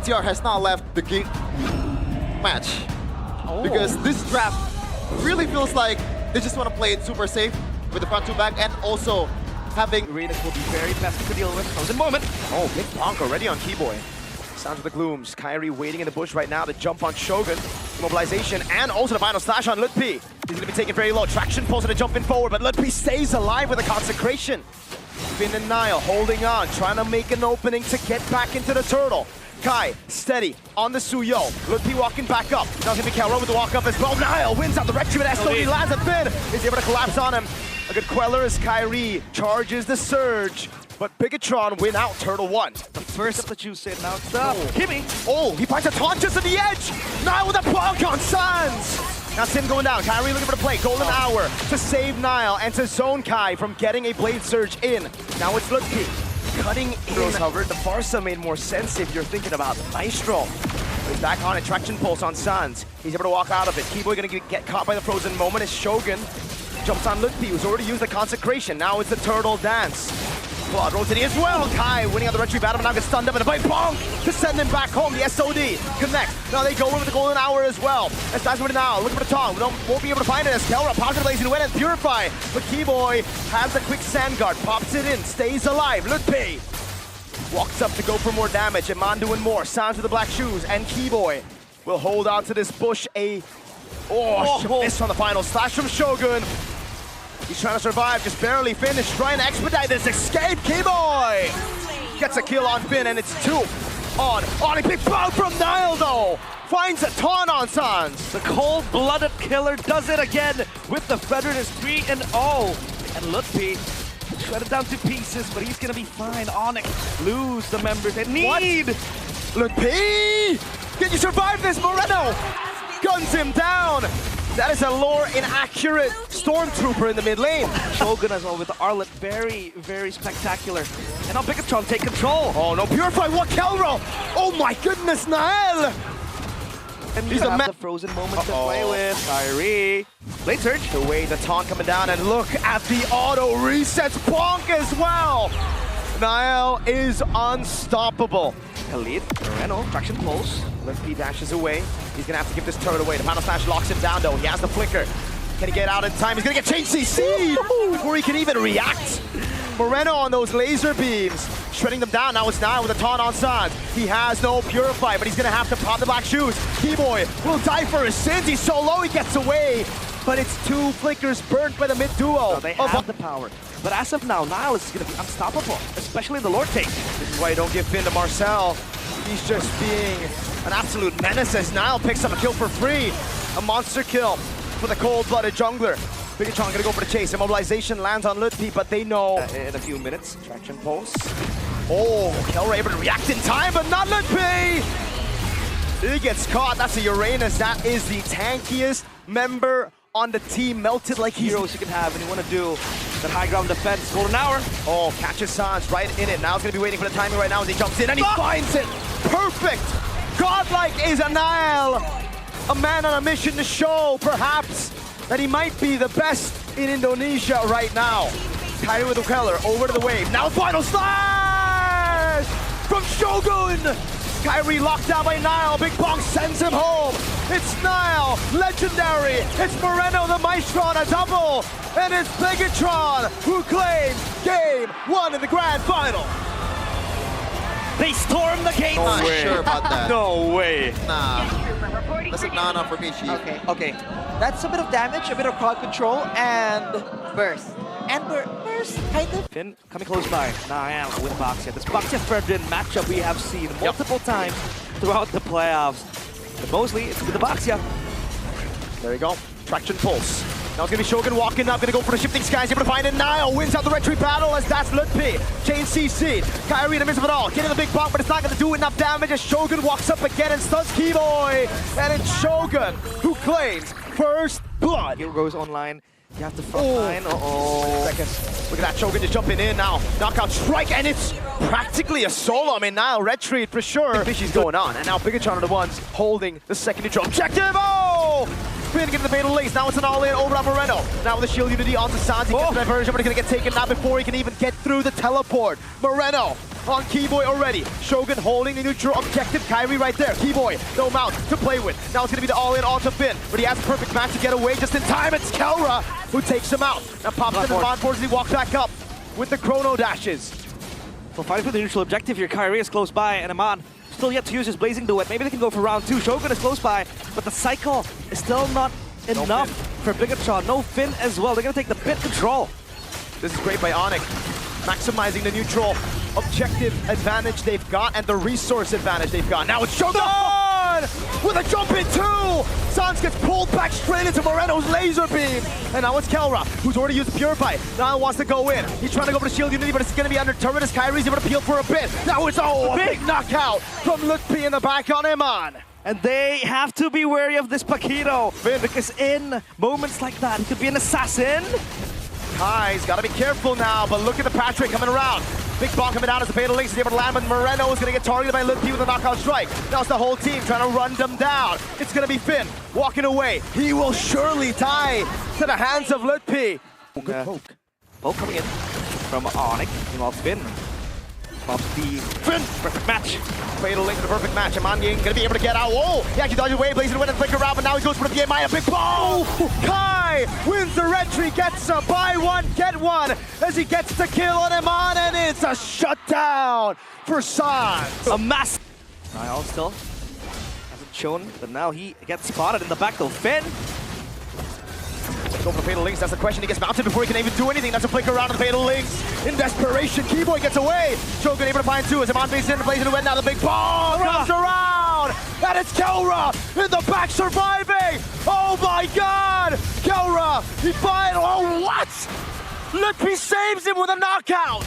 BTR has not left the match. Because this draft really feels like they just want to play it super safe with the front two back and also having... Arenas will be very best to deal with. Frozen moment. Oh, big bonk already on Keyboy. Sounds of the Glooms. Kyrie waiting in the bush right now to jump on Shogun. Mobilization and also the final slash on Lutpi. He's going to be taken very low. Traction pulls to jump in forward, but Lutpi stays alive with a consecration. Finn and Nile holding on, trying to make an opening to get back into the turtle. Kai, steady, on the Suyo. Lutpi walking back up. Now it's going to be Kelro with the walk up as well. Nile wins out the red with SOD, lands a Finn. Is able to collapse on him. A good queller as Kyrie charges the surge. But BIGETRON win out Turtle 1. The first of the juice in now. It's Kimmy. Oh, he finds a taunt just at the edge. Nile with a bonk on Suns. Now Sin going down. Kyrie looking for the play. Golden hour to save Nile and to zone Kai from getting a blade surge in. Now it's Lutpi cutting in. However, the Farsa made more sense if you're thinking about Maestro. He's back on it. Traction pulse on Suns. He's able to walk out of it. Keyboy gonna get caught by the frozen moment as Shogun jumps on Lutpi, who's already used the consecration. Now it's the turtle dance. Claude rotating as well. Kai winning on the retreat battle, but now gets stunned up and a bite bonk to send him back home. The SOD connects. Now they go in with the golden hour as well. As that's with now, looking for the tongue. Won't be able to find it as Kelra pocket blazing win and Purify. But Keyboy has the quick sand guard, pops it in, stays alive. Lutpi walks up to go for more damage. and Iman doing more. Sounds with the black shoes and Keyboy will hold on to this bush. Miss on the final slash from Shogun. He's trying to survive, just barely finished, trying to expedite this escape. Keyboy gets a kill on Finn, and it's 2 on ONIC. Big bow from Nile, though. Finds a taunt on Sans. The cold-blooded killer does it again with the Federer is 3-0. And Lutpi shredded down to pieces, but he's gonna be fine. ONIC lose the members they need. Lutpi! Can you survive this? Moreno guns him down. That is a lore inaccurate Stormtrooper in the mid lane. Shogun as well with the Arlet, very, very spectacular. And now BIGETRON take control. Oh no, Purify, what Kelro? Oh my goodness, Nael! And he's the frozen moment to play with. Kyrie. Blade surge. The way the taunt coming down, and look at the auto resets. Bonk as well. Nael is unstoppable. Khalid, Moreno, traction pulse. Lutpi dashes away. He's gonna have to give this turret away. The final slash locks him down though. He has the flicker. Can he get out in time? He's gonna get changed CC'd before he can even react. Moreno on those laser beams, shredding them down. Now it's Nile with a taunt on Sans. He has no Purify, but he's gonna have to pop the black shoes. Keyboy will die for his sins. He's so low, he gets away. But it's 2 flickers burnt by the mid duo. So they have the power. But as of now, Nile is gonna be unstoppable, especially in the Lord take. This is why you don't give Finn to Marcel. He's just being an absolute menace as Nile picks up a kill for free. A monster kill for the cold-blooded jungler. BIGETRON gonna go for the chase. Immobilization lands on Lutpi, but they know in a few minutes. Traction pulse. Oh, Kelra able to react in time, but not Lutpi! He gets caught. That's a Uranus. That is the tankiest member on the team, melted like heroes you can have, and you want to do that high ground defense. Golden hour. Oh, catches Sans right in it. Now he's gonna be waiting for the timing right now as he jumps in, and he finds it. Perfect. Godlike is a Nile. A man on a mission to show, perhaps, that he might be the best in Indonesia right now. Kyrie with the Keller, over to the wave. Now final slash from Shogun. Kyrie locked down by Nile. Big Bonk sends him home. It's Nile, legendary. It's Moreno the Maestro on a double. And it's BIGETRON who claims Game 1 in the grand final. They storm the gate. Not sure about that. No way. Nah. That's a nah for me, Chief. Okay. That's a bit of damage, a bit of crowd control, and burst. And burst, kind of. Finn coming close by. Niall with Baxia. This Baxia-Ferdinand matchup we have seen multiple times throughout the playoffs. But mostly it's with the Baxia. There you go. Traction pulse. Now it's gonna be Shogun walking up, gonna go for the shifting skies, able to find it. Nile wins out the retreat battle as that's Lutpi. Chain CC'd. Kyrie in the midst of it all, getting the big bump, but it's not gonna do enough damage as Shogun walks up again and stuns Keyboy. And it's Shogun who claims first blood. Here goes online. You have to front line. Look at that, Shogun just jumping in now. Knockout strike, and it's practically a solo. I mean, Nile retreat for sure. Fishy's going on, and now BIGETRON are the ones holding the second neutral objective. Oh! Finn getting the fatal lace. Now it's an all-in over on Moreno. Now with the shield unity on the Sans. He gets the diversion, but he's gonna get taken out before he can even get through the teleport. Moreno on Keyboy already. Shogun holding the neutral objective. Kyrie right there. Keyboy, no mount to play with. Now it's going to be the all-in onto Finn, but he has a perfect match to get away just in time. It's Kelra who takes him out. Now pops in the Monforce as he walks back up with the chrono dashes. So fighting for the neutral objective here, Kyrie is close by, and Aman still yet to use his Blazing Duet. Maybe they can go for round 2. Shogun is close by, but the cycle is still not enough for BIGETRON. No Finn as well. They're going to take the pit control. This is great by ONIC, maximizing the neutral objective advantage they've got and the resource advantage they've got. Now it's Shogun with a jump in 2! Sans gets pulled back straight into Moreno's laser beam. And now it's Kelra, who's already used the Purify. Now wants to go in. He's trying to go for the shield unity, but it's going to be under turret as Kyrie's able to peel for a bit. Now it's a big knockout from Lutpi in the back on Iman. And they have to be wary of this Paquito, because in moments like that, he could be an assassin. Kai's got to be careful now, but look at the Patrick coming around. Big bomb coming out as the Fatal Links is able to land, but Moreno is going to get targeted by Lutpi with a knockout strike. Now it's the whole team trying to run them down. It's going to be Finn walking away. He will surely die to the hands of Lutpi. Good poke. Poke coming in from ONIC. Meanwhile, Finn pops the perfect match. Fatal Link to the perfect match. Amangi going to be able to get out. Whoa! He actually dodged away, blazing away and flicker around, but now he goes for the BMI. A big ball! Kai wins the entry, gets a buy one, get one as he gets the kill on Iman, and it's a shutdown for Sans. A mass. Niall still hasn't shown, but now he gets spotted in the back though. Finn. Go for the Fatal Links, that's the question. He gets mounted before he can even do anything. That's a flicker around the Fatal Links. In desperation, Keyboy gets away. Shogun able to find 2 as Iman bases in, blazing away. Now the big ball comes around. And it's Kelra in the back surviving. Oh my god! Kelra, he finally, oh what? Lutpi saves him with a knockout.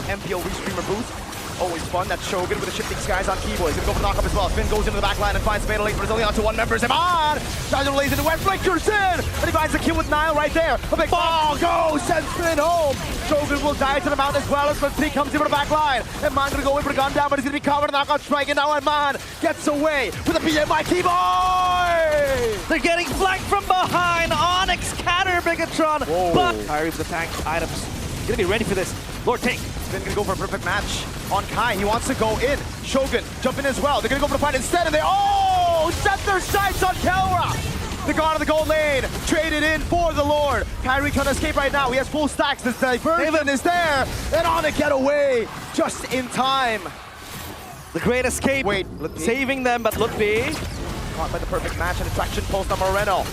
MPL restreamer booth. Always fun. That's Shogun with the shifting skies on Keyboy. He's gonna go for the knockup as well. Finn goes into the back line and finds Fatal Links, but it's only on to 1 member. Iman tries to lays into wet, flickers in, and he finds the kill with Niall right there. A big ball goes, sends Finn home. Shogun will die to the mount as well as Lutpi comes into the back line. Iman gonna go in for the gun down, but he's gonna be covered in a knockout strike, and now Iman gets away with a BMI Keyboy. They're getting flanked from behind. ONIC scatter BIGETRON, but Kyrie with the tank items. He's gonna be ready for this. Lord take. Finn gonna go for a perfect match on Kai. He wants to go in. Shogun jump in as well. They're gonna go for the fight instead, and they set their sights on Kelra. The god of the gold lane traded in for the Lord. Kyrie can't escape right now. He has full stacks. This diversion is there, and on to get away just in time. The great escape. Wait, saving them, but Lutpi caught by the perfect match and attraction pulse on Moreno.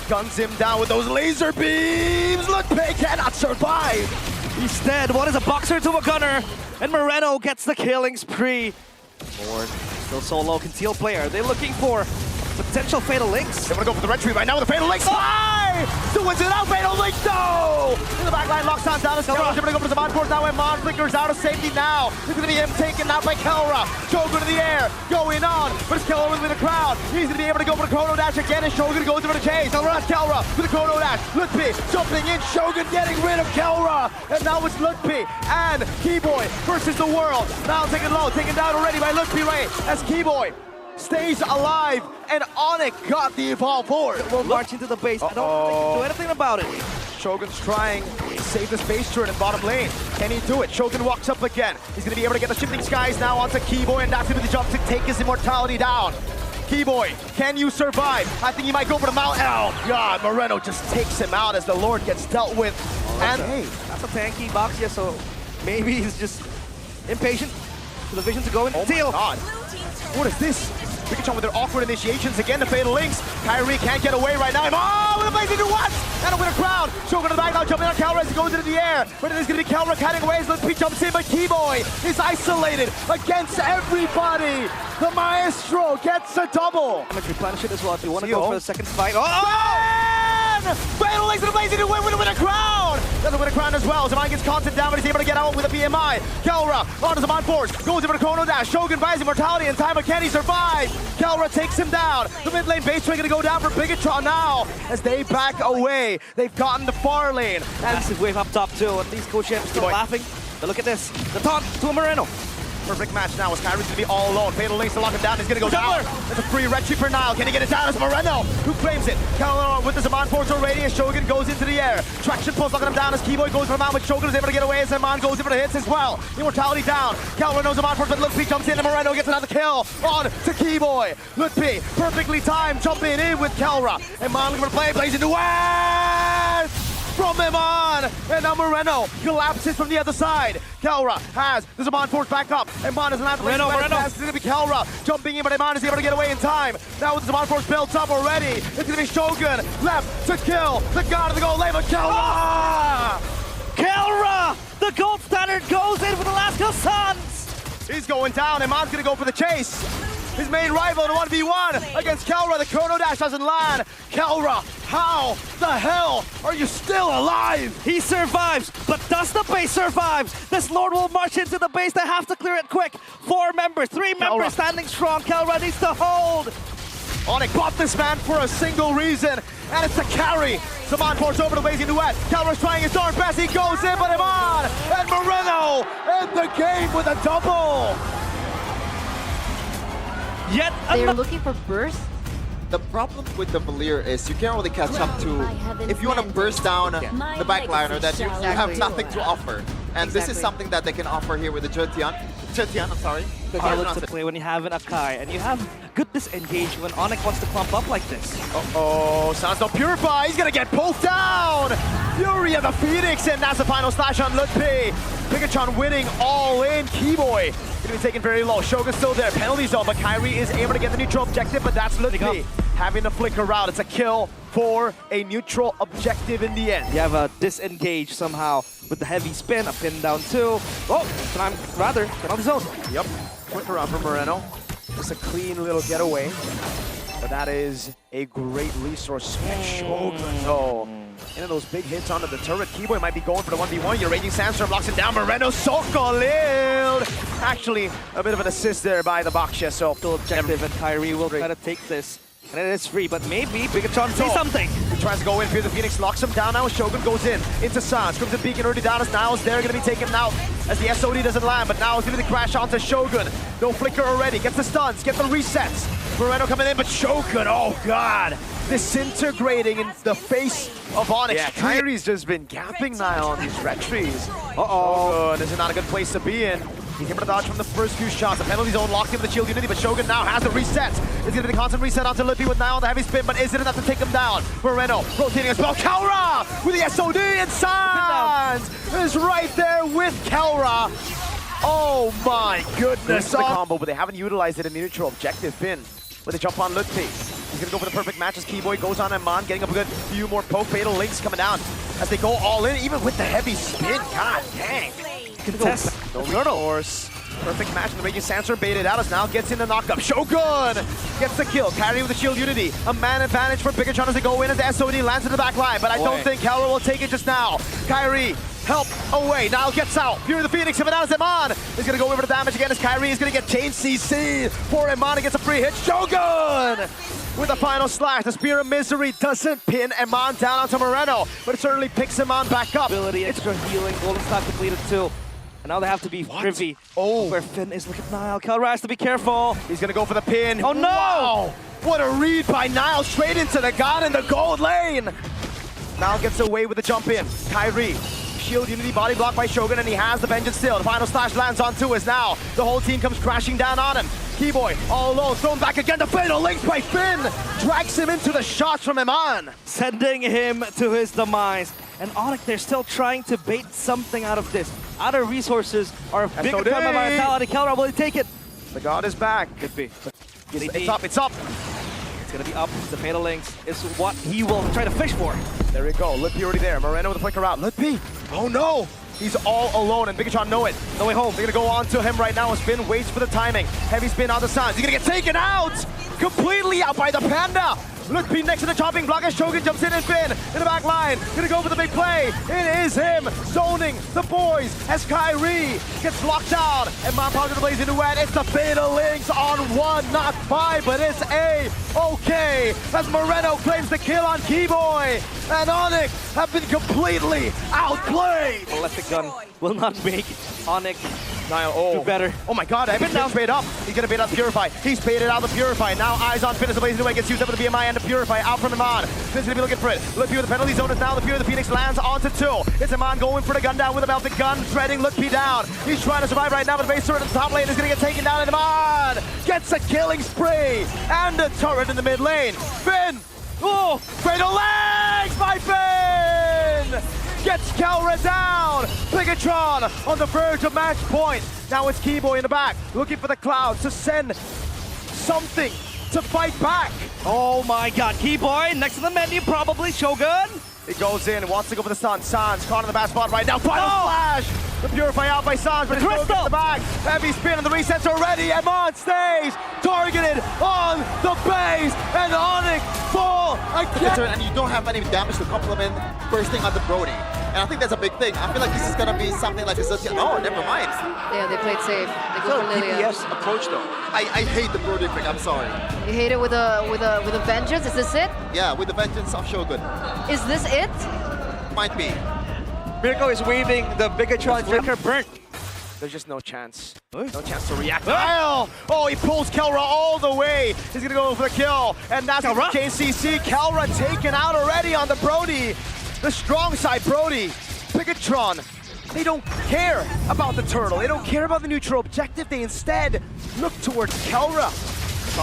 Guns him down with those laser beams. Lutpi cannot survive. he's dead. What is a boxer to a gunner? And Moreno gets the killing spree. Lord, still solo concealed player. They're looking for potential Fatal Links. They want to go for the red tree right now with the Fatal Links. Still wins it out. Fatal Links, no! In the back line, locks down as Kelra. Going to go for the Monforce now. Iman flickers out of safety now. It's going to be him taken out by Kelra. Shogun to the air, going on. But it's Kelra with the crowd. He's going to be able to go for the chrono dash again, and Shogun goes over the chase. Kelra with the chrono dash. Lutpi jumping in. Shogun getting rid of Kelra. And now it's Lutpi and Keyboy versus the world. Now taken low, taken down already by Lutpi right as Keyboy stays alive, and ONIC got the evolve forward. We'll march into the base. I don't think he can do anything about it. Shogun's trying to save the space turret in bottom lane. Can he do it? Shogun walks up again. He's going to be able to get the shifting skies now onto Keyboy, and that's going to be the jump to take his immortality down. Keyboy, can you survive? I think he might go for the mount. Oh god, Moreno just takes him out as the Lord gets dealt with. And hey, that's a tanky box here, so maybe he's just impatient for the vision to go in. Oh my god. What is this? BIGETRON with their awkward initiations again. The Fatal Links. Kyrie can't get away right now. Oh, with a blazing to what? And a winner crown. Shogun to the back now, jumping on Kelra as he goes into the air. But it is going to be Kelra cutting away as Lutpi jumps in, but Keyboy is isolated against everybody. The Maestro gets a double. Damage replenish it as well if you want to go for the second fight. Fatal Links to the blazing to win with a winner crown. Doesn't win a crown as well. Zaman gets content down, but he's able to get out with a BMI. Kelra onto Zaman Force. Goes over to chrono dash. Shogun buys immortality in time, but can he survive? Kelra takes him down. The mid lane base trade going to go down for BIGETRON now as they back away. They've gotten the far lane. And massive wave up top too, and these co-champs still laughing. But look at this. The taunt to Moreno. Perfect match now as Kyrie's gonna be all alone. Fatal links to lock him down. He's gonna go down. It's a free retry for Nile. Can he get it down? It's Moreno who claims it. Keller with the Zaman force already as Shogun goes into the air. Traction pulls locking him down as Keyboy goes for him out, but Shogun is able to get away as Zaman goes in for the hits as well. Immortality down. Keller knows Zaman force, but Lutpi jumps in and Moreno gets another kill on to Keyboy. Lutpi perfectly timed, jumping in with Kelra. And Man looking for the play, blazing to West! From Iman, and now Moreno collapses from the other side. Kelra has the Zaman force back up. Iman is not Moreno. It's going to be Kelra jumping in, but Iman is able to get away in time. Now with the Zaman force built up already, it's going to be Shogun left to kill the god of the gold lane, but Kelra! Kelra, the gold standard, goes in for the last kill, Suns. He's going down. Iman's going to go for the chase. His main rival in a 1v1 against Kelra. The Chrono Dash doesn't land. Kelra, how the hell are you still alive? He survives, but does the base survive? This Lord will march into the base. They have to clear it quick. 4 members, 3 members standing strong. Kelra needs to hold. ONIC bought this man for a single reason, and it's to carry. Zaman force over the blazing duet. Kelra's trying his darn best. He goes in, but Iman and Moreno end the game with a double. Yet They're looking for burst. The problem with the Valir is you can't really catch up to, if you want to burst down the backliner, then you have nothing to offer. And this is something that they can offer here with the Jetian, I'm sorry. to play when you have an Akai, and you have good disengage when ONIC wants to clump up like this. Uh-oh, Sans don't purify. He's gonna get pulled down. Fury of the Phoenix, and that's the final slash on Lutpi. BIGETRON winning all in. Keyboy gonna be taken very low. Shogun's still there. Penalty zone, but Kyrie is able to get the neutral objective, but that's Lutpi having to flicker out. It's a kill for a neutral objective in the end. You have a disengage somehow with the heavy spin, a pin down 2. Oh, penalty zone. Yep, quick around for Moreno. Just a clean little getaway. But that is a great resource. And Shogun, though. Into those big hits onto the turret. Keyboy might be going for the 1v1. Your Raging Sandstorm locks it down. Moreno Sokolil. Actually, a bit of an assist there by the Baksha. So Still objective, and Kyrie will try to take this. And it is free, but maybe BIGETRON say something. He tries to go in. Fear the Phoenix locks him down now as Shogun goes in. Into Sans. Crimson Beacon already down as Niles there. Going to be taken out as the SOD doesn't land. But now it's going to crash onto Shogun. No flicker already. Gets the stuns. Gets the resets. Moreno coming in, but Shogun, oh god. Disintegrating in the face of ONIC. Yeah, Kyrie's just been gapping Nile on these retries. Uh-oh. This is not a good place to be in. He's able to dodge from the first few shots. The penalty zone locked in with the shield unity, but Shogun now has the reset. It's going to be the constant reset onto Lutpi with Nile on the heavy spin, but is it enough to take him down? Moreno rotating as well. Kelra with the SOD and Sans is right there with Kelra. Oh my goodness. The combo, but they haven't utilized it in the neutral objective pin. When they jump on Lutpi. He's going to go for the perfect match as Keyboy goes on Iman, getting up a good few more poke fatal links coming down as they go all in, even with the heavy spin. God dang. Contest. No horse. Perfect match, and the Raging Sandstorm baited out as now gets in the knockup. Shogun gets the kill. Kyrie with the shield unity. A man advantage for BIGETRON as they go in as the SOD lands in the back line, but I don't think Kelra will take it just now. Kyrie, help away. Nile gets out. Fury of the Phoenix coming out as Iman is going to go over the damage again as Kyrie is going to get chain CC for Iman. Gets a free hit. Shogun with the final slash. The Spear of Misery doesn't pin Iman down onto Moreno, but it certainly picks Iman back up. Ability, extra healing, golden stock completed too. And now they have to be privy where Finn is. Look at Nile. Kelra has to be careful. He's going to go for the pin. Oh no! Wow. What a read by Nile, straight into the god in the gold lane. Nile gets away with the jump in. Kyrie, shield unity body blocked by Shogun, and he has the vengeance still. The final slash lands onto us now. The whole team comes crashing down on him. Keyboy all alone, thrown back again. The fatal link by Finn drags him into the shots from Iman. Sending him to his demise. And ONIC, they're still trying to bait something out of this. Outer resources are a big vitality. Kelra, will he take it? The god is back. Could be. It's up, it's up. It's gonna be up. The fatal links is what he will try to fish for. There we go. Lutpi already there. Moreno with the flicker out. Lutpi. Oh no. He's all alone, and BIGETRON know it. No way home. They're gonna go on to him right now as Finn waits for the timing. Heavy spin on the Sans. He's gonna get taken out. Completely out by the Panda. Lutpi next to the chopping block as Shogun jumps in and Finn in the back line. Gonna go for the big play. It is him zoning the boys as Kyrie gets locked down. And Monpog the blazing duet. It's the fatal links on 1, not 5, but it's A-okay. As Moreno claims the kill on Keyboy. And ONIC have been completely outplayed. Electric gun will not make ONIC Niall, oh. Do better. Oh my god, Evan's down. bait up. He's gonna bait out the Purify. He's baited out the Purify. Now eyes on Finn as the blazing away gets used up with the BMI and the Purify out from Iman. Finn's gonna be looking for it. Look with the penalty zone is now the Fear of the Phoenix lands onto 2. It's Iman going for the gun down with a melted gun, threading Look P down. He's trying to survive right now, but the base turret at the top lane is gonna get taken down, and Iman gets a killing spree and a turret in the mid lane. Finn! Oh! Cradle legs by Finn! Gets Kelra down! BIGETRON on the verge of match point. Now it's Keyboy in the back, looking for the clouds to send something to fight back. Oh my god, Keyboy next to the menu, probably Shogun. He goes in, wants to go for the stun. Sans caught in the bad spot right now. Final flash! The Purify out by Sans, but it's still in the back. Heavy spin and the resets are ready. Emon stays targeted on the base, and ONIC fall again. And you don't have any damage to complement bursting on the Brody. And I think that's a big thing. I feel like this is gonna be something like this. Oh, never mind. Yeah, they played safe. They go for Lilia. DPS approach though. I hate the Brody pick. I'm sorry. You hate it with a vengeance. Is this it? Yeah, with the vengeance of Shogun. Is this it? Might be. Mirko is waving the BIGETRON Flicker burnt. There's just no chance. No chance to react. Niall! Oh, he pulls Kelra all the way. He's gonna go for the kill. And that's Kelra? JCC. Kelra taken out already on the Brody. The strong side Brody. BIGETRON. They don't care about the turtle. They don't care about the neutral objective. They instead look towards Kelra.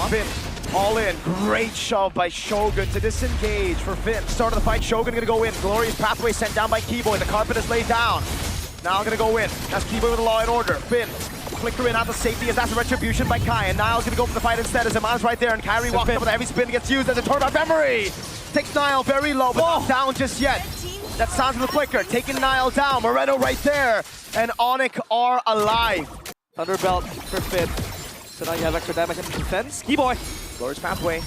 Finn, all in. Great shove by Shogun to disengage for Finn. Start of the fight, Shogun gonna go in. Glorious pathway sent down by Keyboy. The carpet is laid down. Now gonna go in. That's Keyboy with the law and order. Finn, flicker in out the safety as that's a retribution by Kai. And Niall's gonna go for the fight instead as Iman's right there. And Kyrie walks up with a heavy spin, gets used as a turn on memory. Takes Niall very low, but not down just yet. That sounds of the flicker, taking Niall down. Moreno right there. And ONIC are alive. Thunderbelt for Finn. So now you have extra damage in defense. Keyboy. Glorious pathway.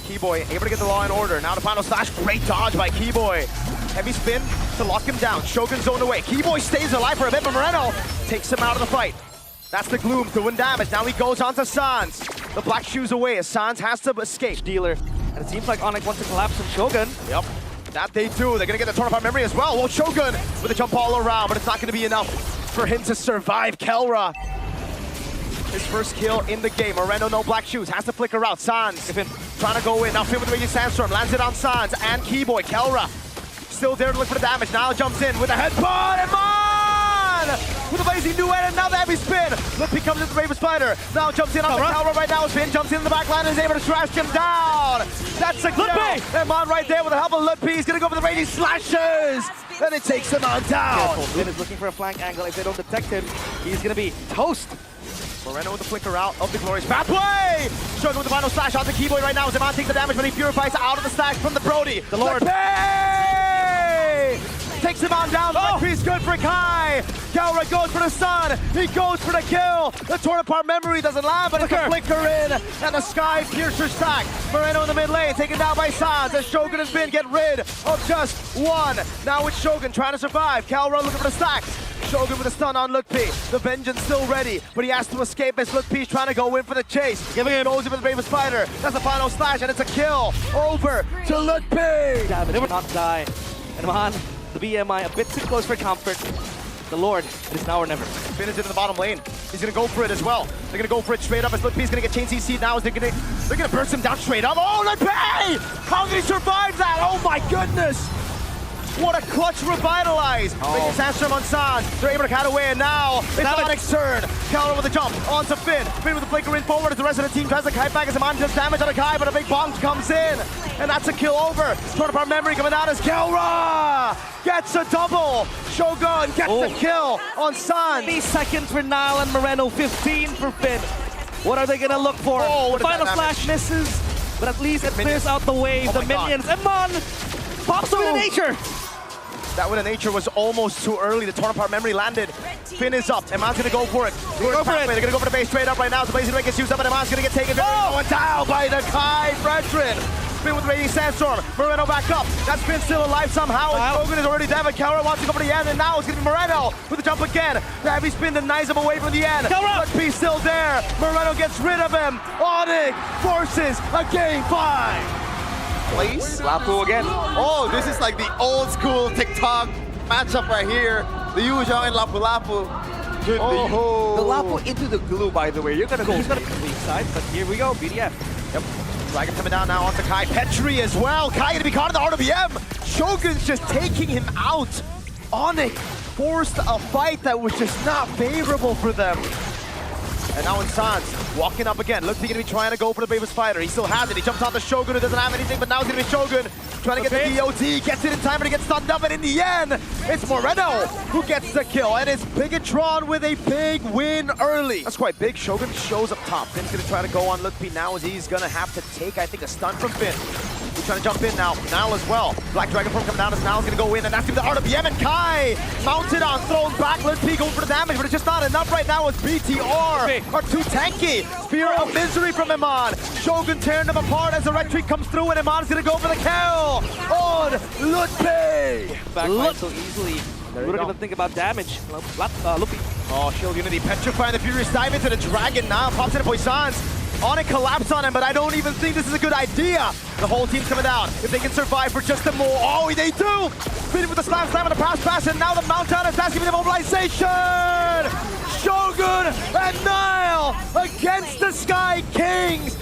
Keyboy able to get the law and order. Now the final slash. Great dodge by Keyboy. Heavy spin to lock him down. Shogun zoned away. Keyboy stays alive for a bit, but Moreno takes him out of the fight. That's the Gloom doing damage. Now he goes on to Sans. The black shoes away as Sans has to escape. Dealer. And it seems like ONIC wants to collapse on Shogun. Yep. That they do. They're gonna get the turn of memory as well. Well, Shogun with a jump all around, but it's not gonna be enough for him to survive. Kelra. His first kill in the game. Moreno, no black shoes. Has to flicker out. Sans trying to go in. Now Finn with the Raging Sandstorm. Lands it on Sans and Keyboy. Kelra still there to look for the damage. Now jumps in with a headbutt. Iman! With a blazing duet and now the heavy spin. Look, he comes in the Raven Spider. Now jumps in on the Kelra right now. Finn jumps in the back line and is able to trash him down. That's a kill. Iman right there with the help of Lutpi. He's going to go for the Raging Slashes. And it takes him on down. Finn is looking for a flank angle. If they don't detect him, he's going to be toast. Moreno with the flicker out of the glorious pathway! Shogun with the final slash on the Keyboy right now as Iman takes the damage, but he purifies out of the stack from the Brody. The Lord. Takes him on down, but he's good for Kai! Kelra goes for the stun, he goes for the kill! The torn apart memory doesn't land, but it's a flicker in, and the Sky Piercer stack. Moreno in the mid lane, taken down by Sans as Shogun and Finn get rid of just one. Now it's Shogun trying to survive, Kelra looking for the stacks. Shogun with a stun on Lutpi. The Vengeance still ready, but he has to escape as Lutpi's trying to go in for the chase. Giving him goes in with the Raven Spider. That's the final slash, and it's a kill over to Lutpi. Damn it, they will not die. And Iman, the BMI, a bit too close for comfort. The Lord, it is now or never. Finn is in the bottom lane. He's gonna go for it as well. They're gonna go for it straight up as Lutpi's gonna get chain CC now as they're gonna burst him down straight up. Oh, Lutpi! How did he survive that? Oh my goodness! What a clutch revitalize! Making Sandstorm on Sans. They're able to cut away, and now it's ONIC's turn. Kelra with a jump onto Finn. Finn with the flicker in forward as the rest of the team tries to kite back as Iman does damage on a Kai, but a big bomb comes in. And that's a kill over. Torn apart memory coming out as Kelra gets a double. Shogun gets the kill on Sans. 30 seconds for Niall and Moreno, 15 for Finn. What are they gonna look for? Oh, the final slash misses, but at least it clears out the wave. The minions. Iman pops over to nature. That Win of Nature was almost too early. The torn apart memory landed. Finn is up. Iman's gonna go for it. They're gonna go for the base straight up right now. The Blazing Ray gets used up, and Iman's gonna get taken down by the Kai Fredrin. Finn with the Raging Sandstorm. Moreno back up. That's Finn still alive somehow. And Shogun is already dead, but Kelra wants to go for the end, and now it's gonna be Moreno with the jump again. The heavy spin denies him away from the end. But he's still there. Moreno gets rid of him. ONIC forces a game 5. Place. Lapu again. Oh, this is like the old school TikTok matchup right here. The Yuja and Lapu Lapu. Good lead. The Lapo into the glue, by the way. You're gonna go. He's gonna be weak side, but here we go, BDF. Yep. Dragon coming down now onto Kai. Petri as well. Kai gonna be caught in the RWM. Shogun's just taking him out. ONIC forced a fight that was just not favorable for them. And now Sans walking up again. Looks like he's gonna be trying to go for the bravest fighter. He still has it. He jumps on the Shogun who doesn't have anything, but now it's gonna be Shogun trying to get the DOT. Gets it in time, but he gets stunned up. And in the end, it's Moreno who gets the kill. And it's BIGETRON with a big win early. That's quite big. Shogun shows up top. Finn's gonna try to go on Lutpi now as he's gonna have to take, I think, a stun from Finn. He's trying to jump in now. Nile as well. Black Dragon Form coming down as Nile's gonna go in, and that's gonna be the RWM, and Kai mounted on, thrown back. Lutpi going for the damage, but it's just not enough right now as BTR are too tanky. Spear of Misery from Iman. Shogun tearing them apart as the red streak comes through, and Iman's gonna go for the kill on Lutpi. Backline so easily. We don't even think about damage. Lupi. Oh, Shield Unity petrifying the Furious dive into the Dragon now. Pops into Poissons. ONIC collapse on him, but I don't even think this is a good idea. The whole team's coming down. If they can survive for just a more. Oh, they do! Fitting with the slam on the pass, and now the Mount Down is asking for the mobilization! Shogun and Nile against the Sky Kings!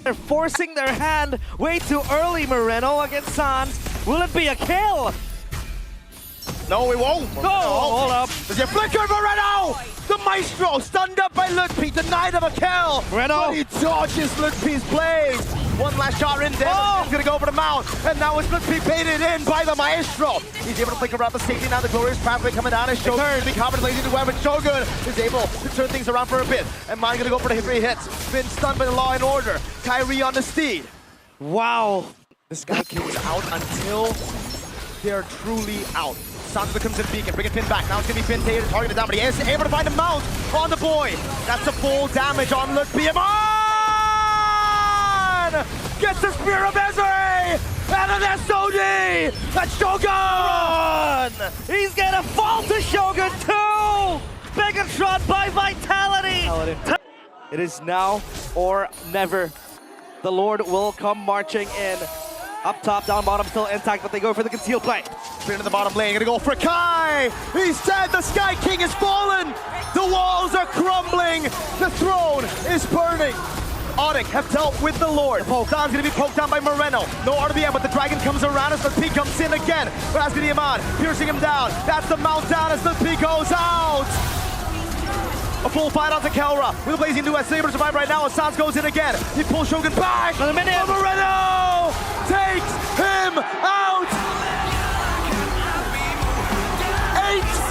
They're forcing their hand way too early, Moreno against Sans. Will it be a kill? No, it won't. Go! Hold up. There's a flicker, Moreno! The Maestro stunned up by Lutpi, denied of a kill. Moreno. But he dodges Lutpi's blade. One last shot in there. He's gonna go for the mount. And now it's Lutpi baited in by the Maestro. He's able to flick around the safety now. The glorious pathway coming down as Shogun to be covered lazy to weapon. Shogun is able to turn things around for a bit. And Mine gonna go for the free hits. Been stunned by the Law and Order. Kyrie on the steed. Wow. The Sky Kings out until they're truly out. Sansa comes in Beacon, bring it Finn back. Now it's gonna be Finn Taylor targeted down, but he is able to find a mount on the boy. That's the full damage on Lutpi. Gets the Spear of Misery! And an SOD! That's Shogun! He's gonna fall to Shogun too! BIGETRON by Vitality! It is now or never. The Lord will come marching in. Up top, down bottom, still intact, but they go for the concealed play. Spin in the bottom lane, gonna go for Kai! He's dead, the Sky King has fallen! The walls are crumbling! The throne is burning! ONIC have dealt with the Lord. San's gonna be poked down by Moreno. No RBM, but the Dragon comes around as the P comes in again. But that's gonna be Iman, piercing him down. That's the mount down as the P goes out! A full fight onto Kelra with a blazing duet. Able to survive right now as Sans goes in again. He pulls Shogun back! Another minute. And Moreno takes him out! 8